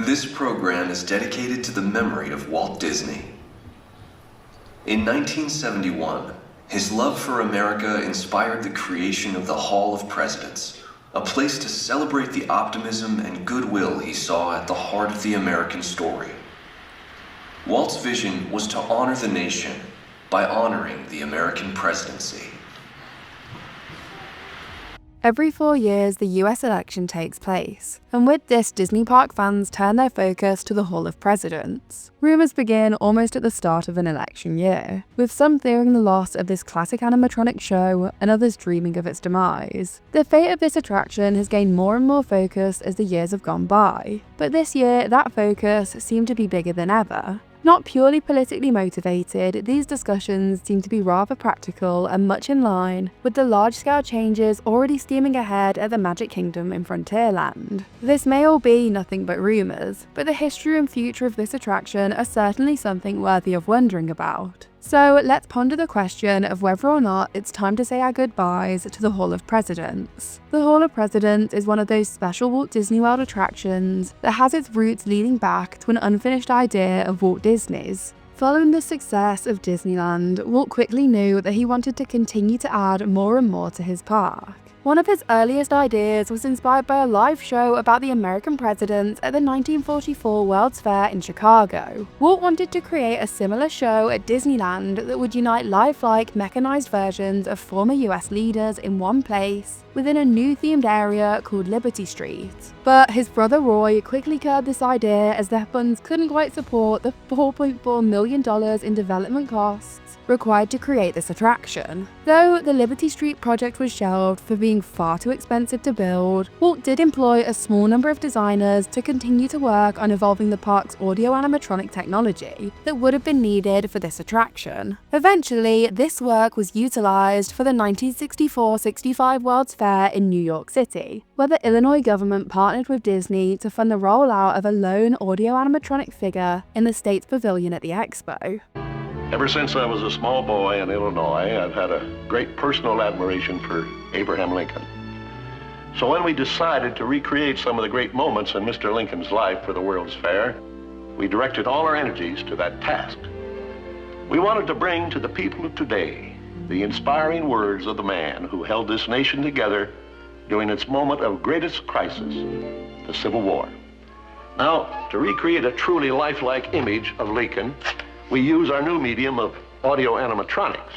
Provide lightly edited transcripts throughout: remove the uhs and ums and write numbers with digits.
This program is dedicated to the memory of Walt Disney. In 1971, his love for America inspired the creation of the Hall of Presidents, a place to celebrate the optimism and goodwill he saw at the heart of the American story. Walt's vision was to honor the nation by honoring the American presidency. Every 4 years, the US election takes place, and with this, Disney park fans turn their focus to the Hall of Presidents. Rumours begin almost at the start of an election year, with some fearing the loss of this classic animatronic show and others dreaming of its demise. The fate of this attraction has gained more and more focus as the years have gone by, but this year, that focus seemed to be bigger than ever. Not purely politically motivated, these discussions seem to be rather practical and much in line with the large-scale changes already steaming ahead at the Magic Kingdom in Frontierland. This may all be nothing but rumours, but the history and future of this attraction are certainly something worthy of wondering about. So let's ponder the question of whether or not it's time to say our goodbyes to the Hall of Presidents. The Hall of Presidents is one of those special Walt Disney World attractions that has its roots leading back to an unfinished idea of Walt Disney's. Following the success of Disneyland, Walt quickly knew that he wanted to continue to add more and more to his park. One of his earliest ideas was inspired by a live show about the American presidents at the 1944 World's Fair in Chicago. Walt wanted to create a similar show at Disneyland that would unite lifelike mechanized versions of former US leaders in one place within a new themed area called Liberty Street. But his brother Roy quickly curbed this idea as their funds couldn't quite support the $4.4 million in development costs required to create this attraction. Though the Liberty Street project was shelved for being far too expensive to build, Walt did employ a small number of designers to continue to work on evolving the park's audio animatronic technology that would have been needed for this attraction. Eventually, this work was utilized for the 1964-65 World's Fair in New York City, where the Illinois government partnered with Disney to fund the rollout of a lone audio animatronic figure in the state's pavilion at the expo. Ever since I was a small boy in Illinois, I've had a great personal admiration for Abraham Lincoln. So when we decided to recreate some of the great moments in Mr. Lincoln's life for the World's Fair, we directed all our energies to that task. We wanted to bring to the people of today the inspiring words of the man who held this nation together during its moment of greatest crisis, the Civil War. Now, to recreate a truly lifelike image of Lincoln, we use our new medium of audio animatronics.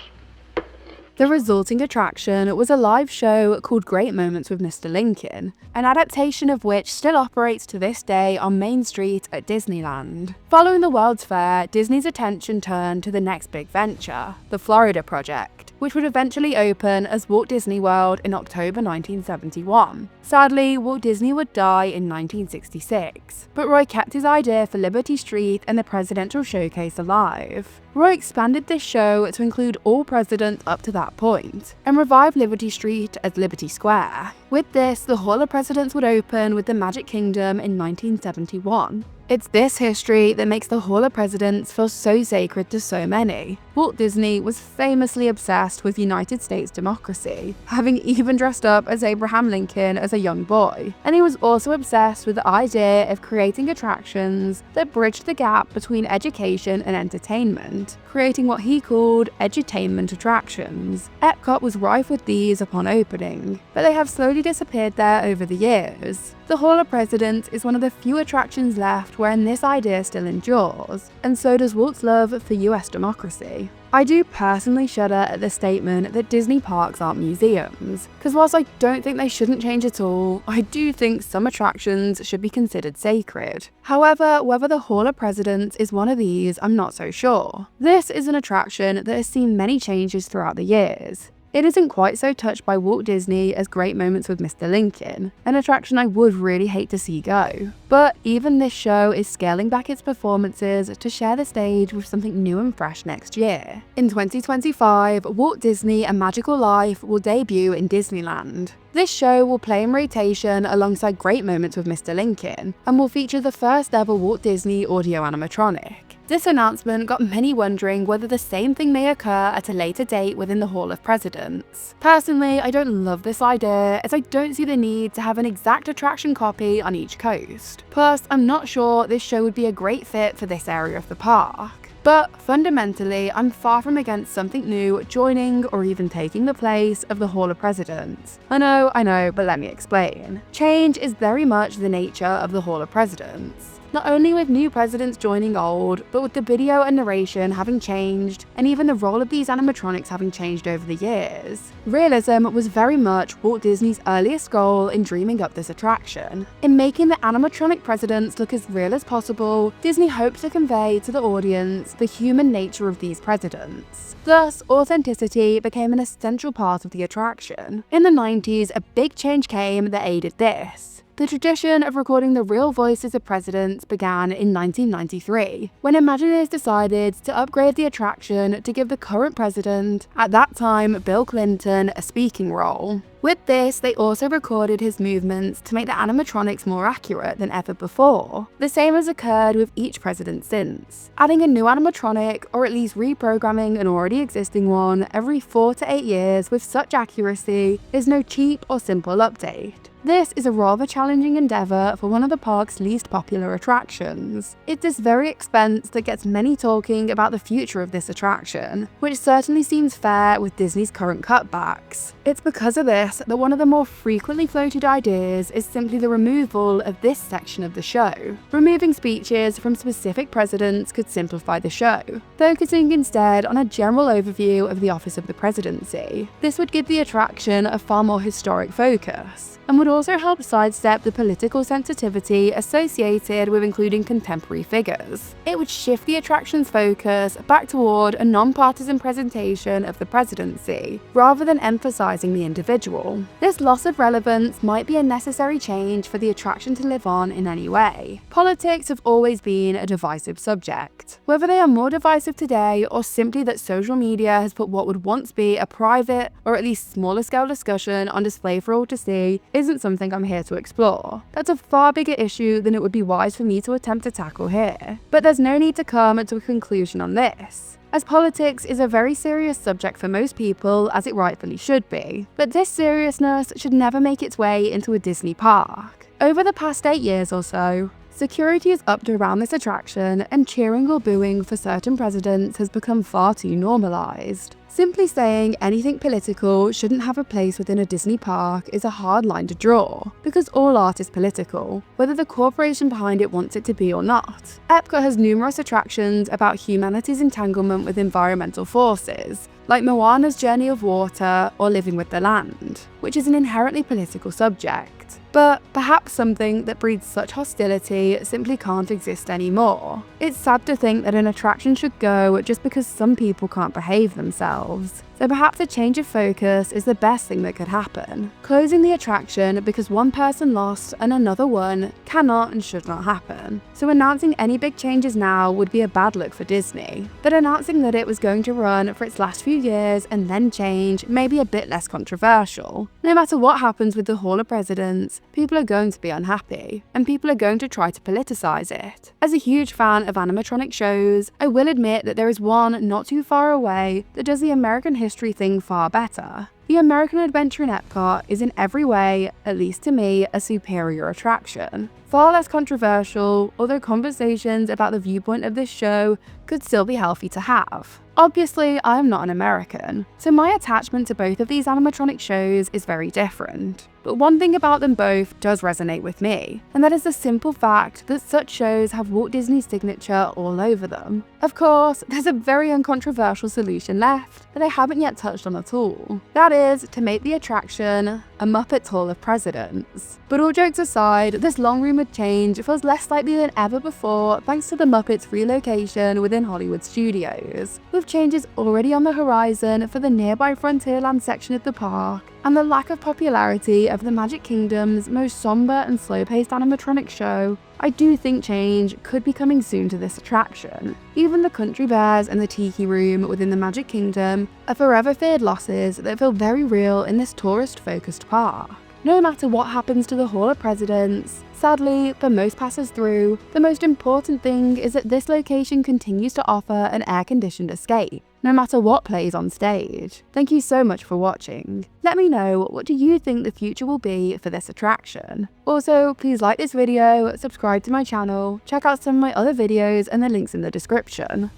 The resulting attraction was a live show called Great Moments with Mr. Lincoln, an adaptation of which still operates to this day on Main Street at Disneyland. Following the World's Fair, Disney's attention turned to the next big venture, the Florida Project, which would eventually open as Walt Disney World in October 1971. Sadly, Walt Disney would die in 1966, but Roy kept his idea for Liberty Street and the Presidential Showcase alive. Roy expanded this show to include all presidents up to that point, and revived Liberty Street as Liberty Square. With this, the Hall of Presidents would open with the Magic Kingdom in 1971. It's this history that makes the Hall of Presidents feel so sacred to so many. Walt Disney was famously obsessed with United States democracy, having even dressed up as Abraham Lincoln as a young boy. And he was also obsessed with the idea of creating attractions that bridged the gap between education and entertainment, creating what he called edutainment attractions. Epcot was rife with these upon opening, but they have slowly disappeared there over the years. The Hall of Presidents is one of the few attractions left wherein this idea still endures, and so does Walt's love for US democracy. I do personally shudder at the statement that Disney parks aren't museums, because whilst I don't think they shouldn't change at all, I do think some attractions should be considered sacred. However, whether the Hall of Presidents is one of these, I'm not so sure. This is an attraction that has seen many changes throughout the years. It isn't quite so touched by Walt Disney as Great Moments with Mr. Lincoln, an attraction I would really hate to see go. But even this show is scaling back its performances to share the stage with something new and fresh next year. In 2025, Walt Disney A Magical Life will debut in Disneyland. This show will play in rotation alongside Great Moments with Mr. Lincoln, and will feature the first ever Walt Disney audio animatronic. This announcement got many wondering whether the same thing may occur at a later date within the Hall of Presidents. Personally, I don't love this idea, as I don't see the need to have an exact attraction copy on each coast. Plus, I'm not sure this show would be a great fit for this area of the park. But fundamentally, I'm far from against something new joining or even taking the place of the Hall of Presidents. I know, but let me explain. Change is very much the nature of the Hall of Presidents. Not only with new presidents joining old, but with the video and narration having changed, and even the role of these animatronics having changed over the years. Realism was very much Walt Disney's earliest goal in dreaming up this attraction. In making the animatronic presidents look as real as possible, Disney hoped to convey to the audience the human nature of these presidents. Thus, authenticity became an essential part of the attraction. In the 90s, a big change came that aided this. The tradition of recording the real voices of presidents began in 1993, when Imagineers decided to upgrade the attraction to give the current president, at that time Bill Clinton, a speaking role. With this, they also recorded his movements to make the animatronics more accurate than ever before. The same has occurred with each president since. Adding a new animatronic, or at least reprogramming an already existing one, every 4 to 8 years with such accuracy is no cheap or simple update. This is a rather challenging endeavour for one of the park's least popular attractions. It's this very expense that gets many talking about the future of this attraction, which certainly seems fair with Disney's current cutbacks. It's because of this that one of the more frequently floated ideas is simply the removal of this section of the show. Removing speeches from specific presidents could simplify the show, focusing instead on a general overview of the office of the presidency. This would give the attraction a far more historic focus, and would also help sidestep the political sensitivity associated with including contemporary figures. It would shift the attraction's focus back toward a non-partisan presentation of the presidency, rather than emphasizing the individual. This loss of relevance might be a necessary change for the attraction to live on in any way. Politics have always been a divisive subject. Whether they are more divisive today, or simply that social media has put what would once be a private, or at least smaller scale discussion on display for all to see, isn't something I'm here to explore. That's a far bigger issue than it would be wise for me to attempt to tackle here. But there's no need to come to a conclusion on this, as politics is a very serious subject for most people, as it rightfully should be. But this seriousness should never make its way into a Disney park. Over the past 8 years or so, security is upped around this attraction, and cheering or booing for certain presidents has become far too normalized. Simply saying anything political shouldn't have a place within a Disney park is a hard line to draw, because all art is political, whether the corporation behind it wants it to be or not. Epcot has numerous attractions about humanity's entanglement with environmental forces, like Moana's Journey of Water or Living with the Land, which is an inherently political subject. But perhaps something that breeds such hostility simply can't exist anymore. It's sad to think that an attraction should go just because some people can't behave themselves. So perhaps a change of focus is the best thing that could happen. Closing the attraction because one person lost and another won cannot and should not happen. So announcing any big changes now would be a bad look for Disney. But announcing that it was going to run for its last few years and then change may be a bit less controversial. No matter what happens with the Hall of Presidents, people are going to be unhappy, and people are going to try to politicize it. As a huge fan of animatronic shows, I will admit that there is one not too far away that does the American history thing far better. The American Adventure in Epcot is in every way, at least to me, a superior attraction. Far less controversial, although conversations about the viewpoint of this show could still be healthy to have. Obviously, I am not an American, so my attachment to both of these animatronic shows is very different. But one thing about them both does resonate with me, and that is the simple fact that such shows have Walt Disney's signature all over them. Of course, there's a very uncontroversial solution left that I haven't yet touched on at all. That is to make the attraction a Muppets Hall of Presidents. But all jokes aside, this long-rumored change feels less likely than ever before thanks to the Muppets' relocation within Hollywood studios, with changes already on the horizon for the nearby Frontierland section of the park, and the lack of popularity of the Magic Kingdom's most somber and slow-paced animatronic show. I do think change could be coming soon to this attraction. Even the Country Bears and the Tiki Room within the Magic Kingdom are forever feared losses that feel very real in this tourist-focused park. No matter what happens to the Hall of Presidents, Sadly, for most passers-through, the most important thing is that this location continues to offer an air-conditioned escape, no matter what plays on stage. Thank you so much for watching. Let me know, what do you think the future will be for this attraction? Also, please like this video, subscribe to my channel, check out some of my other videos and the links in the description.